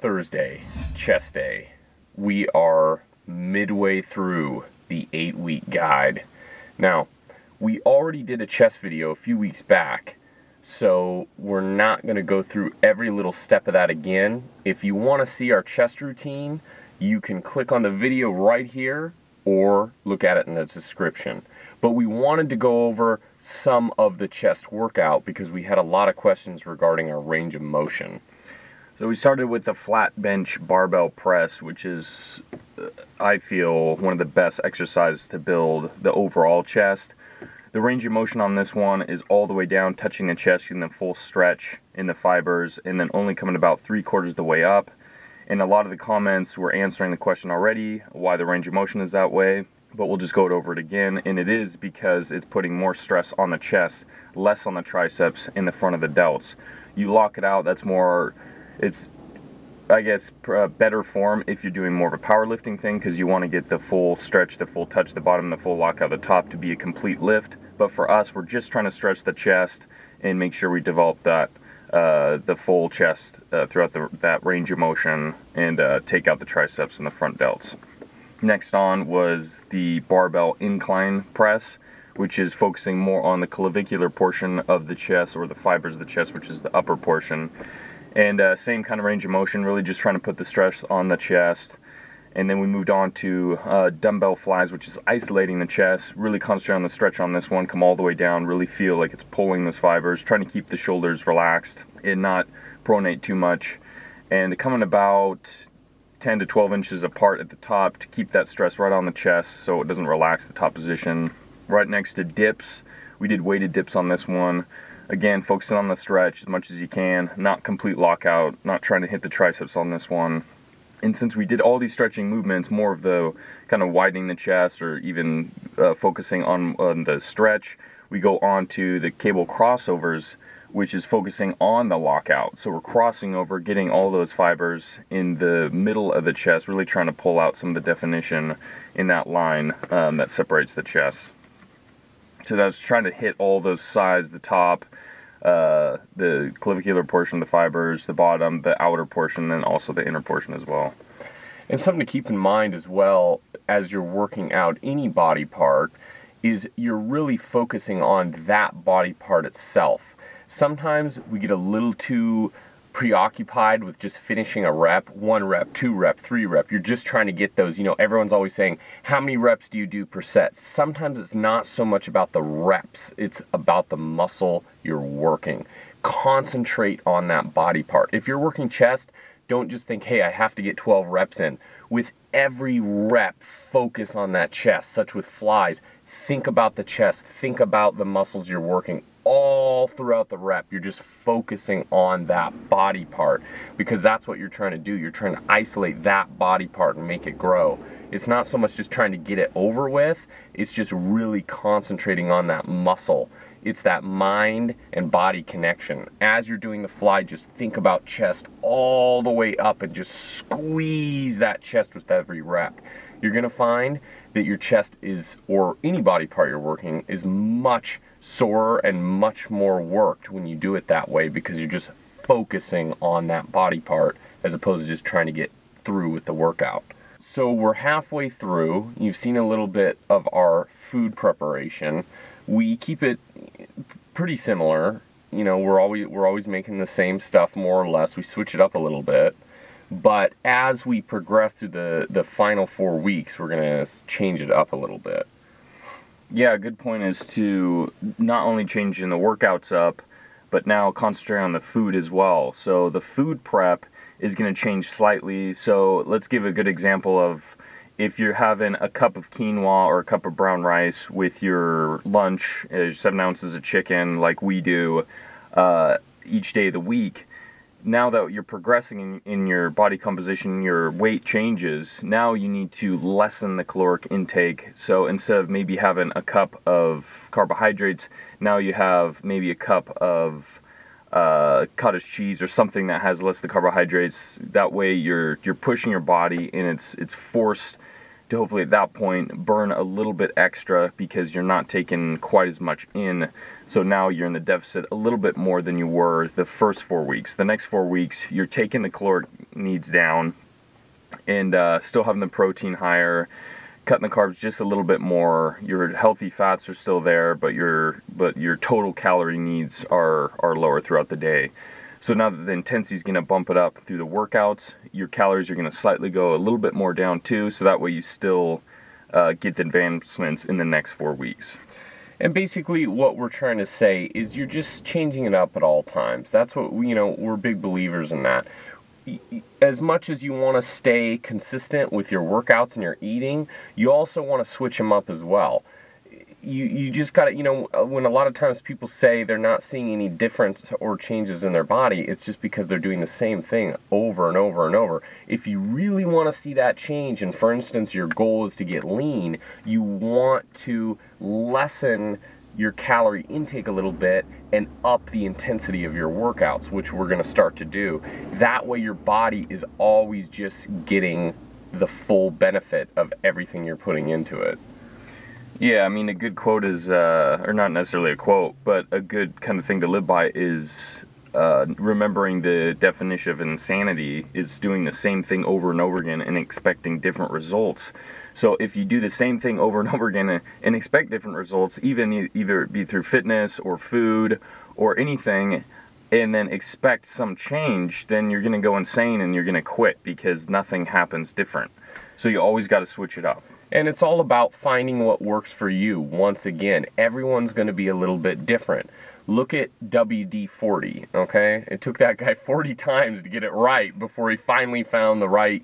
Thursday, chest day. We are midway through the 8-week guide. Now, we already did a chest video a few weeks back, so we're not going to go through every little step of that again. If you want to see our chest routine, you can click on the video right here or look at it in the description. But we wanted to go over some of the chest workout because we had a lot of questions regarding our range of motion. So we started with the flat bench barbell press, which is, I feel, one of the best exercises to build the overall chest. The range of motion on this one is all the way down, touching the chest, getting the full stretch in the fibers, and then only coming about 3/4 of the way up. And a lot of the comments were answering the question already, why the range of motion is that way, but we'll just go over it again. And it is because it's putting more stress on the chest, less on the triceps in the front of the delts. You lock it out, that's more... It's, I guess, better form if you're doing more of a powerlifting thing because you want to get the full stretch, the full touch at the bottom, the full lock out the top to be a complete lift. But for us, we're just trying to stretch the chest and make sure we develop that the full chest throughout that range of motion and take out the triceps and the front delts. Next on was the barbell incline press, which is focusing more on the clavicular portion of the chest, or the fibers of the chest, which is the upper portion. And same kind of range of motion, really just trying to put the stress on the chest. And then we moved on to Dumbbell Flyes, which is isolating the chest, really concentrate on the stretch on this one, come all the way down, really feel like it's pulling those fibers, trying to keep the shoulders relaxed and not pronate too much. And coming about 10 to 12 inches apart at the top to keep that stress right on the chest so it doesn't relax the top position. Right next to dips, we did weighted dips on this one. Again, focusing on the stretch as much as you can, not complete lockout, not trying to hit the triceps on this one. And since we did all these stretching movements, more of the kind of widening the chest or even focusing on the stretch, we go on to the cable crossovers, which is focusing on the lockout. So we're crossing over, getting all those fibers in the middle of the chest, really trying to pull out some of the definition in that line that separates the chest. So that's trying to hit all those sides, the top, the clavicular portion, the fibers, the bottom, the outer portion, and also the inner portion as well. And something to keep in mind as well as you're working out any body part is you're really focusing on that body part itself. Sometimes we get a little too preoccupied with just finishing a rep, 1 rep, 2 rep, 3 rep. You're just trying to get those, everyone's always saying, how many reps do you do per set? Sometimes it's not so much about the reps, it's about the muscle you're working. Concentrate on that body part. If you're working chest, don't just think, hey, I have to get 12 reps in. With every rep, focus on that chest, such with flies. Think about the chest, think about the muscles you're working. All throughout the rep, you're just focusing on that body part because that's what you're trying to do. You're trying to isolate that body part and make it grow. It's not so much just trying to get it over with, it's just really concentrating on that muscle. It's that mind and body connection. As you're doing the fly, just think about chest all the way up and just squeeze that chest with every rep. You're gonna find that your chest is, or any body part you're working, is much sorer and much more worked when you do it that way because you're just focusing on that body part as opposed to just trying to get through with the workout. So we're halfway through. You've seen a little bit of our food preparation. We keep it pretty similar. We're always making the same stuff more or less. We switch it up a little bit. But as we progress through the final 4 weeks, we're going to change it up a little bit. Yeah, a good point is to not only changing the workouts up, but now concentrate on the food as well. So the food prep is going to change slightly. So let's give a good example of if you're having a cup of quinoa or a cup of brown rice with your lunch, 7 ounces of chicken like we do each day of the week. Now that you're progressing in your body composition, your weight changes, now you need to lessen the caloric intake. So instead of maybe having a cup of carbohydrates, now you have maybe a cup of cottage cheese or something that has less of the carbohydrates. That way you're pushing your body and it's forced to hopefully at that point burn a little bit extra because you're not taking quite as much in. So now you're in the deficit a little bit more than you were the first 4 weeks. The next 4 weeks, you're taking the caloric needs down and still having the protein higher, cutting the carbs just a little bit more. Your healthy fats are still there, but your total calorie needs are lower throughout the day. So now that the intensity is going to bump it up through the workouts, your calories are going to slightly go a little bit more down too, so that way you still get the advancements in the next 4 weeks. And basically what we're trying to say is you're just changing it up at all times. That's what, we're big believers in that. As much as you want to stay consistent with your workouts and your eating, you also want to switch them up as well. You just got to, when a lot of times people say they're not seeing any difference or changes in their body, it's just because they're doing the same thing over and over and over. If you really want to see that change, and for instance, your goal is to get lean, you want to lessen your calorie intake a little bit and up the intensity of your workouts, which we're going to start to do. That way your body is always just getting the full benefit of everything you're putting into it. Yeah, I mean, a good quote is, or not necessarily a quote, but a good kind of thing to live by is remembering the definition of insanity is doing the same thing over and over again and expecting different results. So if you do the same thing over and over again and expect different results, even either it be through fitness or food or anything, and then expect some change, then you're going to go insane and you're going to quit because nothing happens different. So you always got to switch it up. And it's all about finding what works for you. Once again, everyone's going to be a little bit different. Look at WD-40, okay? It took that guy 40 times to get it right before he finally found the right,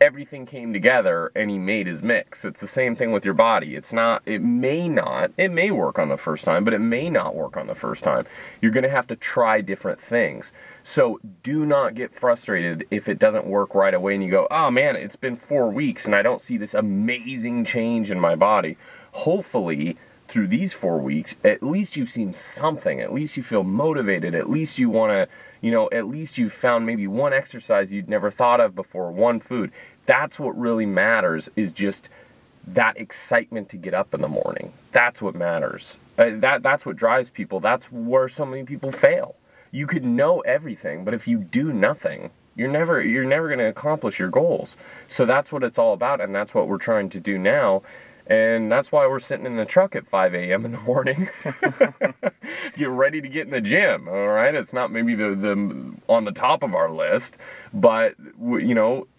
everything came together and he made his mix. It's the same thing with your body. It may work on the first time, but it may not work on the first time. You're going to have to try different things. So do not get frustrated if it doesn't work right away and you go, oh man, it's been 4 weeks and I don't see this amazing change in my body. Hopefully, through these 4 weeks, at least you've seen something. At least you feel motivated. At least you want to, at least you've found maybe one exercise you'd never thought of before, one food. That's what really matters, is just that excitement to get up in the morning. That's what matters. That's what drives people. That's where so many people fail. You could know everything, but if you do nothing, you're never going to accomplish your goals. So that's what it's all about, and that's what we're trying to do now. And that's why we're sitting in the truck at 5 a.m. in the morning. Get ready to get in the gym, all right? It's not maybe the on the top of our list, but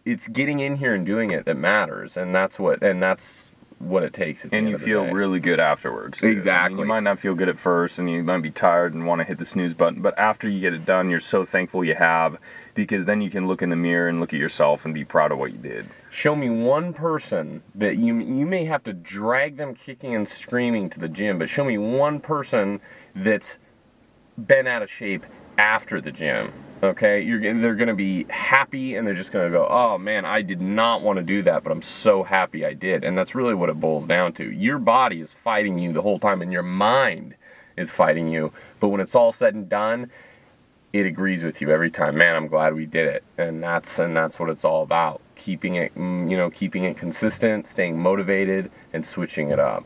it's getting in here and doing it that matters, and that's what it takes at the end of the day. And you feel really good afterwards. Exactly. I mean, you might not feel good at first, and you might be tired and want to hit the snooze button, but after you get it done, you're so thankful you have, because then you can look in the mirror and look at yourself and be proud of what you did. Show me one person that you may have to drag them kicking and screaming to the gym, but show me one person that's been out of shape after the gym. Okay, they're going to be happy and they're just going to go, oh man, I did not want to do that, but I'm so happy I did. And that's really what it boils down to. Your body is fighting you the whole time and your mind is fighting you. But when it's all said and done, it agrees with you every time. Man, I'm glad we did it. And that's what it's all about. Keeping it consistent, staying motivated, and switching it up.